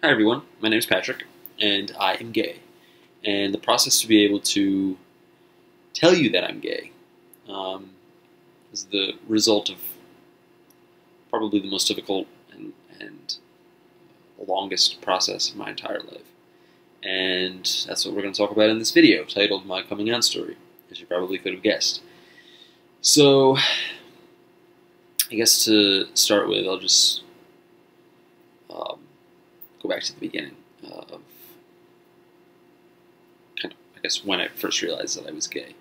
Hi everyone, my name is Patrick, and I am gay. And the process to be able to tell you that I'm gay um, is the result of probably the most difficult and longest process of my entire life. And that's what we're going to talk about in this video, titled My Coming Out Story, as you probably could have guessed. So, I guess to start with, I'll just go back to the beginning of kind of, I guess, when I first realized that I was gay.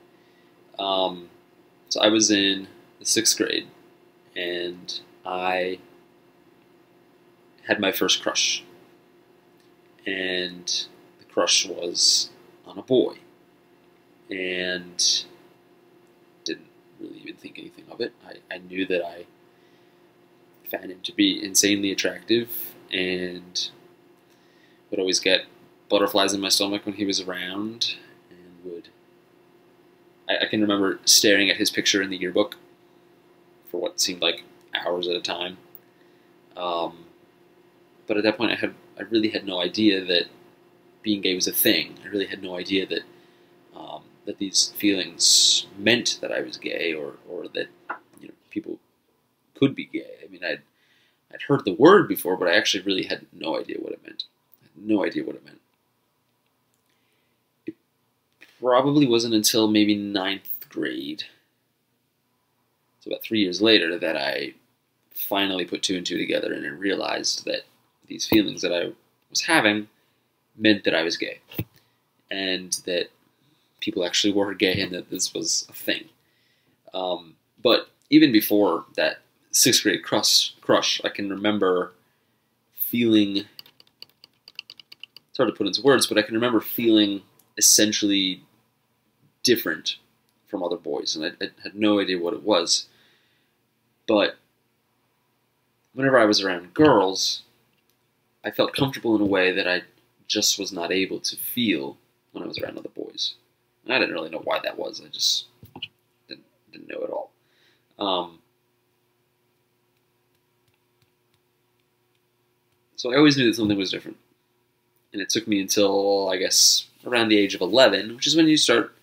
So I was in the 6th grade, and I had my first crush. And the crush was on a boy. And didn't really even think anything of it. I knew that I found him to be insanely attractive and would always get butterflies in my stomach when he was around, and I can remember staring at his picture in the yearbook for what seemed like hours at a time. But at that point, I really had no idea that being gay was a thing. I really had no idea that that these feelings meant that I was gay, or that people could be gay. I mean, I'd heard the word before, but I actually really had no idea what it meant. I had no idea what it meant. It probably wasn't until maybe 9th grade, so about 3 years later, that I finally put 2 and 2 together and I realized that these feelings that I was having meant that I was gay, and that people actually were gay, and that this was a thing. But even before that 6th grade crush, I can remember feeling, it's hard to put into words, but I can remember feeling essentially different from other boys, and I had no idea what it was. But whenever I was around girls, I felt comfortable in a way that I just was not able to feel when I was around other boys. And I didn't really know why that was. I just didn't know at all. So I always knew that something was different. And it took me until, I guess, around the age of 11, which is when you start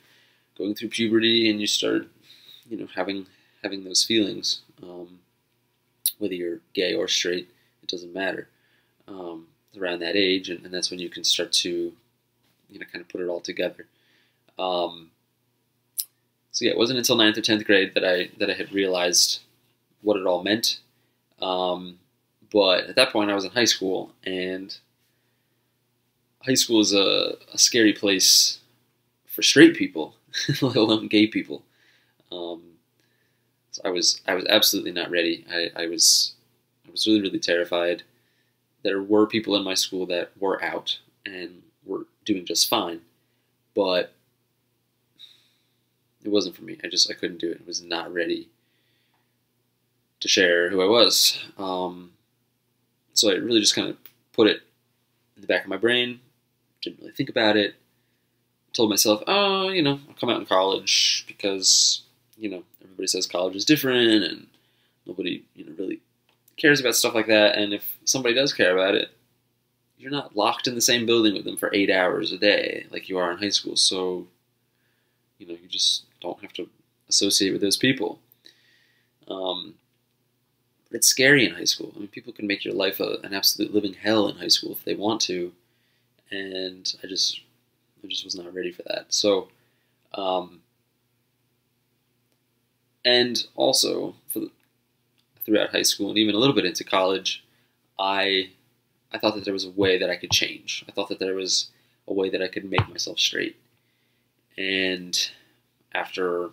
going through puberty and you start, having those feelings. Whether you're gay or straight, it doesn't matter. Around that age, and that's when you can start to, kind of put it all together. So yeah, it wasn't until 9th or 10th grade that I had realized what it all meant. But at that point, I was in high school, and high school is a scary place for straight people, let alone gay people. So I was absolutely not ready. I was really, really terrified. There were people in my school that were out and were doing just fine, but it wasn't for me. I couldn't do it. I was not ready to share who I was. So I really just kind of put it in the back of my brain, didn't really think about it, told myself, oh, I'll come out in college because, everybody says college is different and nobody, really cares about stuff like that. And if somebody does care about it, you're not locked in the same building with them for 8 hours a day like you are in high school. So, you just don't have to associate with those people. But it's scary in high school. I mean, people can make your life an absolute living hell in high school if they want to, and I just was not ready for that. So, and also throughout high school and even a little bit into college, I thought that there was a way that I could change. I thought that there was a way that I could make myself straight. And after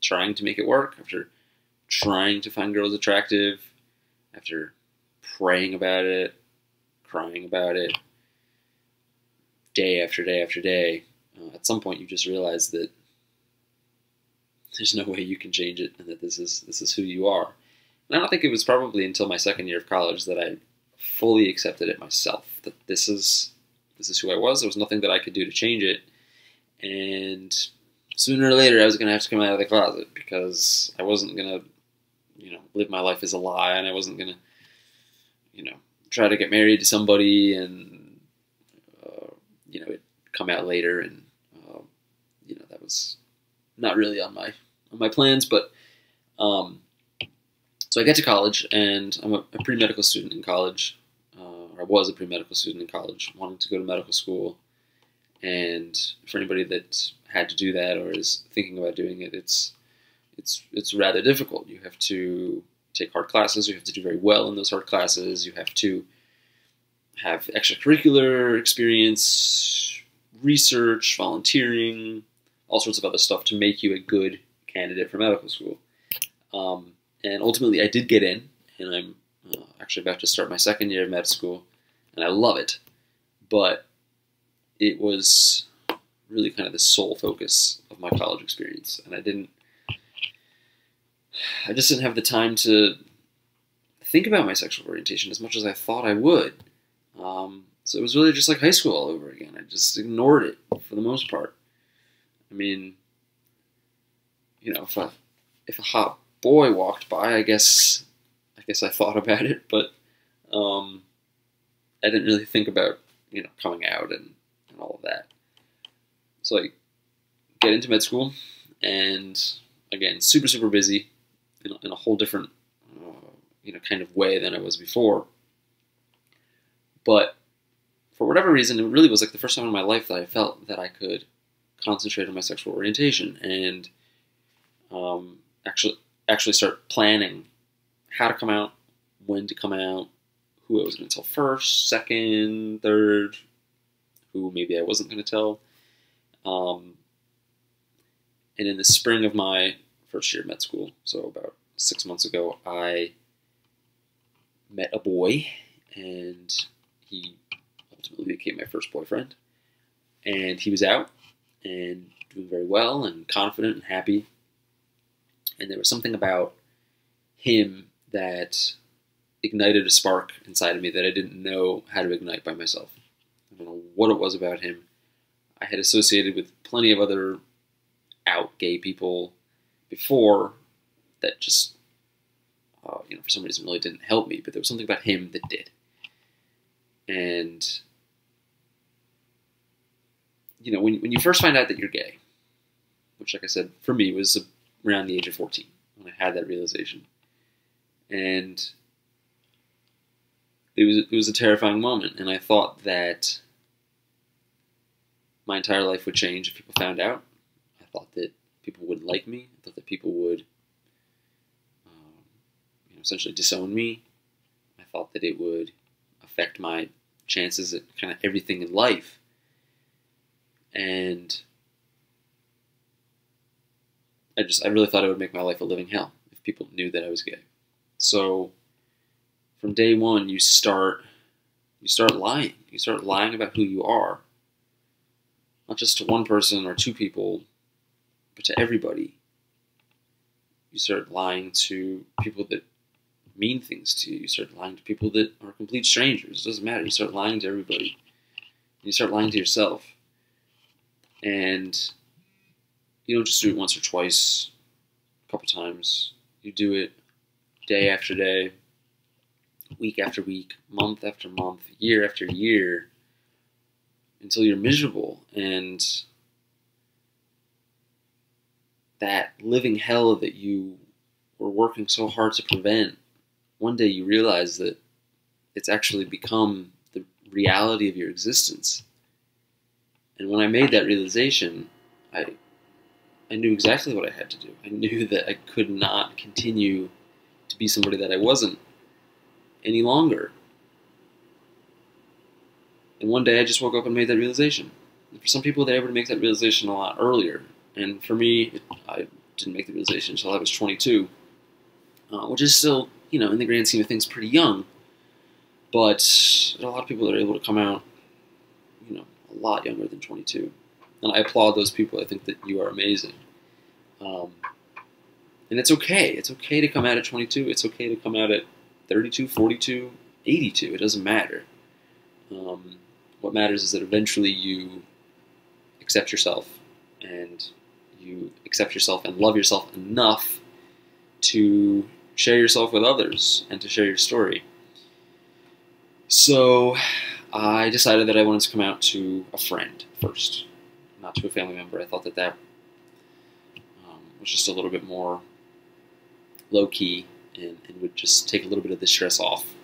trying to make it work, after trying to find girls attractive, after praying about it, crying about it, day after day after day, at some point you just realize that there's no way you can change it, and that this is who you are. And I don't think it was probably until my 2nd year of college that I fully accepted it myself, that this is who I was. There was nothing that I could do to change it, and sooner or later I was going to have to come out of the closet, because I wasn't going to, live my life as a lie, and I wasn't going to, try to get married to somebody, and it come out later, and that was not really on my plans. But so I get to college, and I'm a pre-medical student in college. Or I was a pre-medical student in college, wanting to go to medical school. And for anybody that had to do that or is thinking about doing it, it's rather difficult. You have to take hard classes. You have to do very well in those hard classes. You have to have extracurricular experience, research, volunteering, all sorts of other stuff to make you a good candidate for medical school. And ultimately, I did get in, and I'm actually about to start my second year of med school, and I love it. But it was really kind of the sole focus of my college experience, and I just didn't have the time to think about my sexual orientation as much as I thought I would. So it was really just like high school all over again. I just ignored it for the most part. I mean, if a hot boy walked by, I guess I thought about it, but I didn't really think about coming out and all of that. So I get into med school, and again, super, super busy in a whole different kind of way than I was before. But for whatever reason, it really was like the first time in my life that I felt that I could concentrate on my sexual orientation and actually start planning how to come out, when to come out, who I was going to tell first, second, third, who maybe I wasn't going to tell. And in the spring of my first year of med school, so about 6 months ago, I met a boy, and he ultimately became my first boyfriend. And he was out and doing very well and confident and happy. And there was something about him that ignited a spark inside of me that I didn't know how to ignite by myself. I don't know what it was about him. I had associated with plenty of other out gay people before that just, for some reason really didn't help me. But there was something about him that did. And, when you first find out that you're gay, which, like I said, for me was around the age of 14 when I had that realization. And it was a terrifying moment, and I thought that my entire life would change if people found out. I thought that people wouldn't like me. I thought that people would essentially disown me. I thought that it would affect my chances at kind of everything in life. And I really thought it would make my life a living hell if people knew that I was gay. So from day one, you start lying. You start lying about who you are. Not just to one person or two people, but to everybody. You start lying to people that mean things to you. You start lying to people that are complete strangers. It doesn't matter. You start lying to everybody. You start lying to yourself. And you don't just do it once or twice, a couple times. You do it day after day, week after week, month after month, year after year, until you're miserable. And that living hell that you were working so hard to prevent, one day you realize that it's actually become the reality of your existence. And when I made that realization, I knew exactly what I had to do. I knew that I could not continue to be somebody that I wasn't any longer. And one day I just woke up and made that realization. And for some people, they're able to make that realization a lot earlier. And for me, I didn't make the realization until I was 22, which is still, in the grand scheme of things, pretty young. But there are a lot of people that are able to come out, a lot younger than 22. And I applaud those people. I think that you are amazing. And it's okay. It's okay to come out at 22. It's okay to come out at 32, 42, 82. It doesn't matter. What matters is that eventually you accept yourself, and you accept yourself and love yourself enough to share yourself with others and to share your story. So I decided that I wanted to come out to a friend first, not to a family member. I thought that was just a little bit more low key and would just take a little bit of the stress off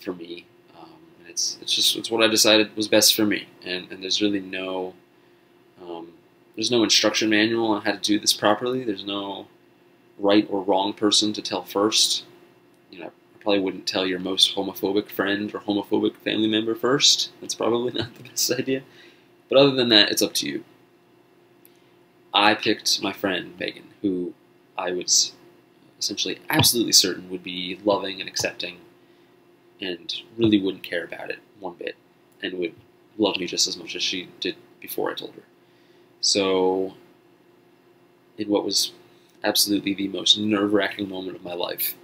for me. And it's what I decided was best for me. And there's really there's no instruction manual on how to do this properly. There's no right or wrong person to tell first. I probably wouldn't tell your most homophobic friend or homophobic family member first. That's probably not the best idea. But other than that, it's up to you. I picked my friend, Megan, who I was essentially absolutely certain would be loving and accepting and really wouldn't care about it one bit and would love me just as much as she did before I told her. So, in what was absolutely the most nerve-wracking moment of my life,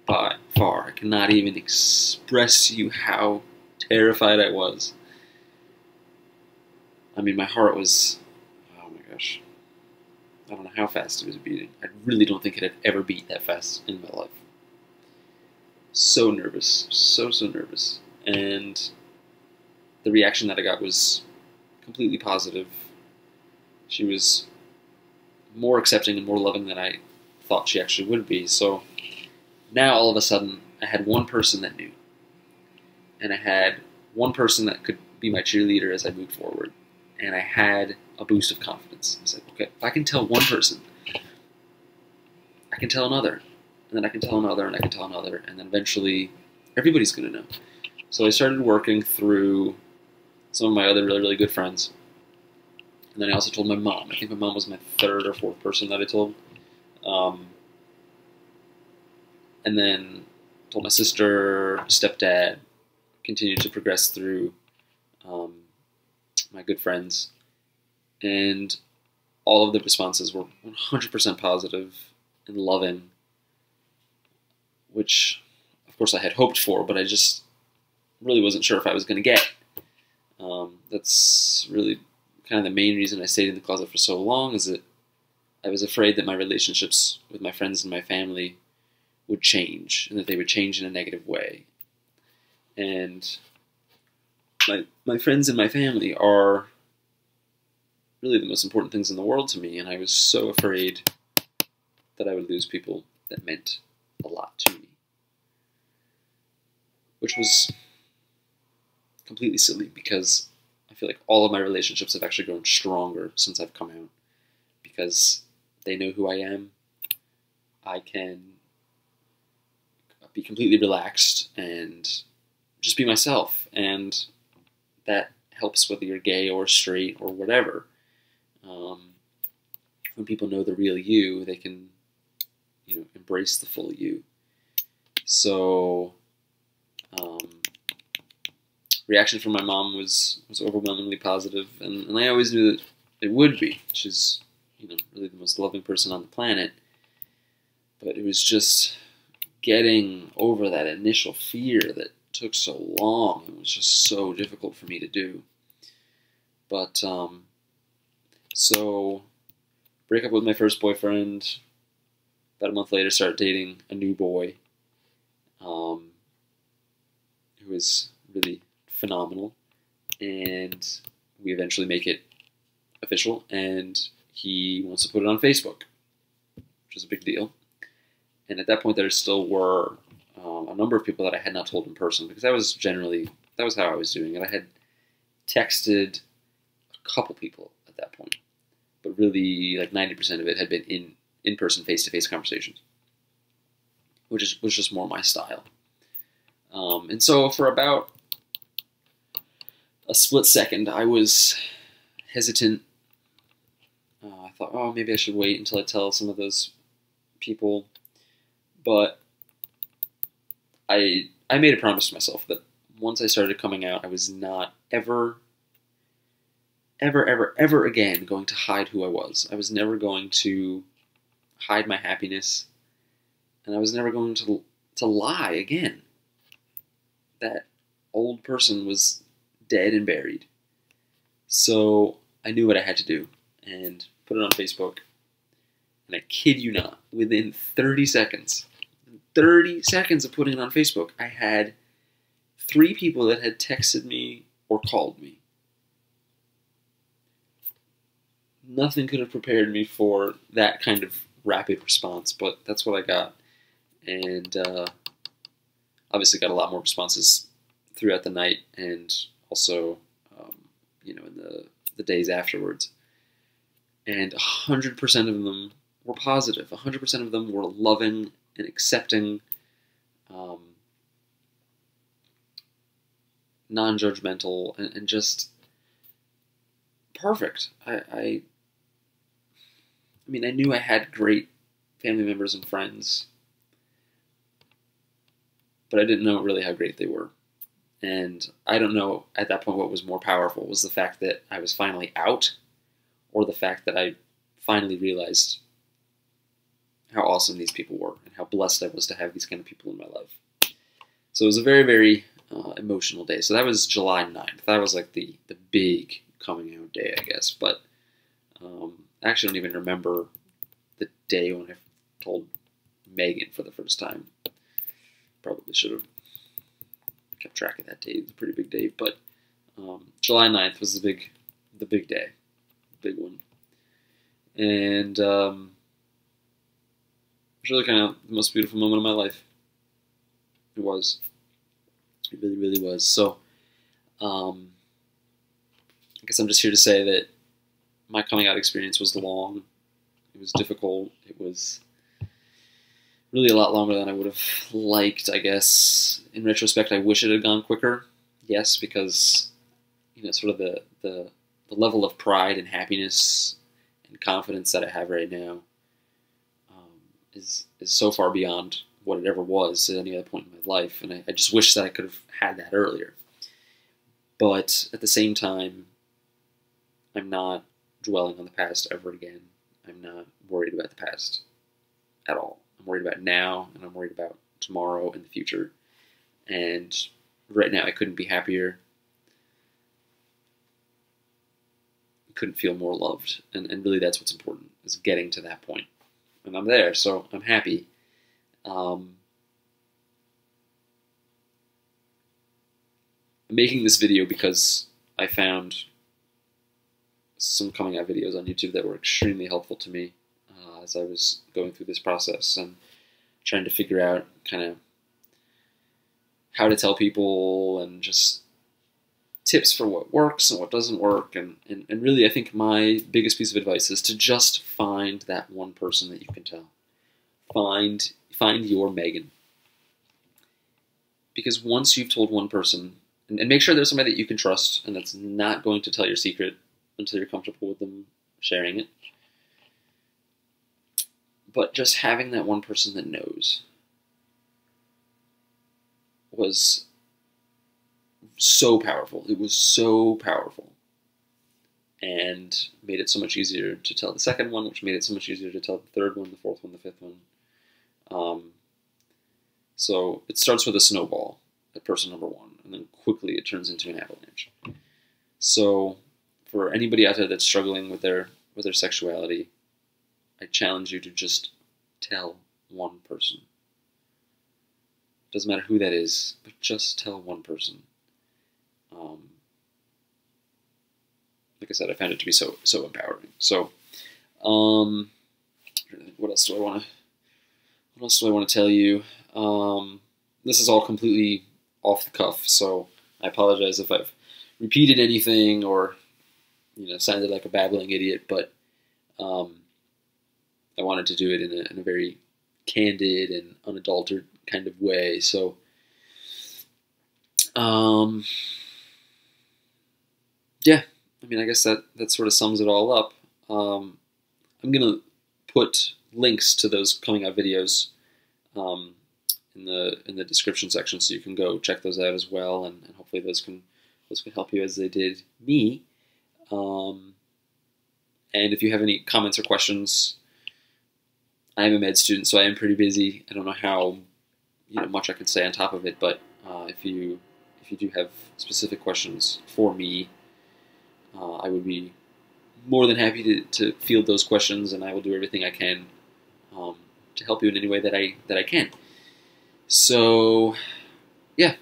by far, I cannot even express to you how terrified I was. I mean, my heart was, oh my gosh, I don't know how fast it was beating. I really don't think it had ever beat that fast in my life. So nervous, so nervous. And the reaction that I got was completely positive. She was more accepting and more loving than I thought she actually would be. So now all of a sudden I had one person that knew. And I had one person that could be my cheerleader as I moved forward. And I had a boost of confidence. I said, okay, if I can tell one person, I can tell another. And then I can tell another, and I can tell another. And then eventually everybody's going to know. So I started working through some of my other really good friends. And then I also told my mom. I think my mom was my third or fourth person that I told. And then told my sister, stepdad, continued to progress through my good friends. And all of the responses were 100% positive and loving, which, of course, I had hoped for, but I just really wasn't sure if I was going to get. That's really kind of the main reason I stayed in the closet for so long, is that I was afraid that my relationships with my friends and my family would change, and that they would change in a negative way. And my friends and my family are really the most important things in the world to me, and I was so afraid that I would lose people that meant a lot to me. Which was completely silly, because I feel like all of my relationships have actually grown stronger since I've come out, because they know who I am. I can be completely relaxed and just be myself, and that helps whether you're gay or straight or whatever. When people know the real you, they can, embrace the full you. So, reaction from my mom was overwhelmingly positive, and I always knew that it would be. She's, really the most loving person on the planet. But it was just getting over that initial fear that took so long. It was just so difficult for me to do. But, so, break up with my first boyfriend. About a month later, start dating a new boy, who is really phenomenal. And we eventually make it official, and he wants to put it on Facebook, which is a big deal. And at that point, there still were a number of people that I had not told in person, because that was how I was doing it. I had texted a couple people at that point, but really, like 90% of it had been in-person, face-to-face conversations, which was just more my style. And so for about a split second, I was hesitant. I thought, oh, maybe I should wait until I tell some of those people. But I made a promise to myself that once I started coming out, I was not ever again going to hide who I was. I was never going to hide my happiness, and I was never going to lie again. That old person was dead and buried. So I knew what I had to do, and put it on Facebook. And I kid you not, within 30 seconds of putting it on Facebook, I had 3 people that had texted me or called me. Nothing could have prepared me for that kind of rapid response, but that's what I got. And obviously got a lot more responses throughout the night and also, in the days afterwards. And 100% of them were positive. 100% of them were loving and accepting, non-judgmental, and just perfect. I mean, I knew I had great family members and friends, but I didn't know really how great they were. And I don't know at that point what was more powerful, was the fact that I was finally out, or the fact that I finally realized how awesome these people were and how blessed I was to have these kind of people in my life. So it was a very, very emotional day. So that was July 9th. That was like the big coming out day, I guess. But I actually don't even remember the day when I told Megan for the first time. Probably should have kept track of that date. It was a pretty big date. But July 9th was the big day. Big one. And it was really kind of the most beautiful moment of my life. It was. It really, really was. So, I guess I'm just here to say that my coming out experience was long. It was difficult. It was really a lot longer than I would have liked, I guess. In retrospect, I wish it had gone quicker. Yes, because, sort of the level of pride and happiness and confidence that I have right now is so far beyond what it ever was at any other point in my life, and I just wish that I could have had that earlier. But at the same time, I'm not dwelling on the past ever again. I'm not worried about the past at all. I'm worried about now, and I'm worried about tomorrow and the future. And right now, I couldn't be happier. Couldn't feel more loved, and really that's what's important, is getting to that point. And I'm there, so I'm happy. I'm making this video because I found some coming out videos on YouTube that were extremely helpful to me as I was going through this process and trying to figure out kind of how to tell people, and just tips for what works and what doesn't work. And really, I think my biggest piece of advice is to just find that one person that you can tell. Find your Megan. Because once you've told one person, and make sure there's somebody that you can trust and that's not going to tell your secret until you're comfortable with them sharing it. But just having that one person that knows was so powerful. It was so powerful. And made it so much easier to tell the second one, which made it so much easier to tell the third one, the fourth one, the fifth one. So it starts with a snowball at person number one, and then quickly it turns into an avalanche. So for anybody out there that's struggling with their sexuality, I challenge you to just tell one person. Doesn't matter who that is, but just tell one person. Like I said, I found it to be so empowering. So, what else do I want to tell you? This is all completely off the cuff, so I apologize if I've repeated anything or sounded like a babbling idiot. But I wanted to do it in a very candid and unadulterated kind of way. So, yeah. I mean, I guess that sort of sums it all up. I'm going to put links to those coming out videos in the description section, so you can go check those out as well, and hopefully those can help you as they did me. And if you have any comments or questions, I am a med student, so I am pretty busy. I don't know how much I can say on top of it, but if you do have specific questions for me, I would be more than happy to field those questions, and I will do everything I can to help you in any way that I can. So, yeah.